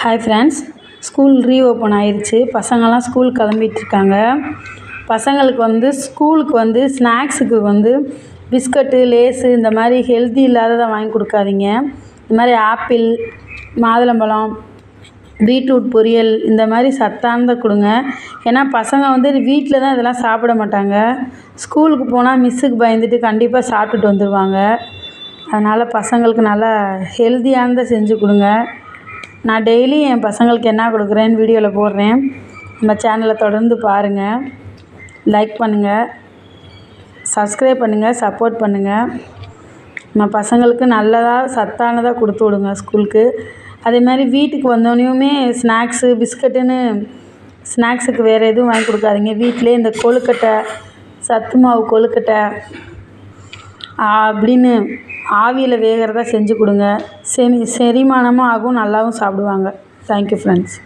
Hi friends, school reopen ஆயிடுச்சு. பசங்கள்லாம் school கிளம்பிட்டுருக்காங்க. பசங்களுக்கு ஸ்கூலுக்கு ஸ்நாக்ஸுக்கு பிஸ்கட்டு, லேஸு இந்த மாதிரி ஹெல்த்தி இல்லாததை வாங்கி கொடுக்காதீங்க. இந்த மாதிரி ஆப்பிள், மாதுளம்பழம், பீட்ரூட் பொரியல் இந்த மாதிரி சத்தானதை கொடுங்க. ஏன்னா பசங்க வீட்டில் தான் இதெல்லாம் சாப்பிட மாட்டாங்க. ஸ்கூலுக்கு போனால் மிஸ்ஸுக்கு பயந்துட்டு கண்டிப்பாக சாப்பிட்டுட்டு வந்துடுவாங்க. அதனால் பசங்களுக்கு நல்லா ஹெல்த்தியானதை செஞ்சு கொடுங்க. நான் டெய்லி என் பசங்களுக்கு என்ன கொடுக்குறேன்னு வீடியோவில் போடுறேன். நம்ம சேனலை தொடர்ந்து பாருங்கள், லைக் பண்ணுங்கள், சப்ஸ்கிரைப் பண்ணுங்கள், சப்போர்ட் பண்ணுங்கள். நம்ம பசங்களுக்கு நல்லதாக சத்தானதாக கொடுத்து விடுங்க ஸ்கூலுக்கு. அதே மாதிரி வீட்டுக்கு வந்தோடனையுமே ஸ்நாக்ஸு, பிஸ்கட்டுன்னு ஸ்நாக்ஸுக்கு வேறு எதுவும் வாங்கி கொடுக்காதீங்க. வீட்டிலே இந்த கொழுக்கட்டை, சத்து மாவு கொழுக்கட்டை அப்படின்னு ஆவியில் வேகிறதா செஞ்சு கொடுங்க. செரிமானமும் ஆகும், நல்லாவும் சாப்பிடுவாங்க. Thank you friends.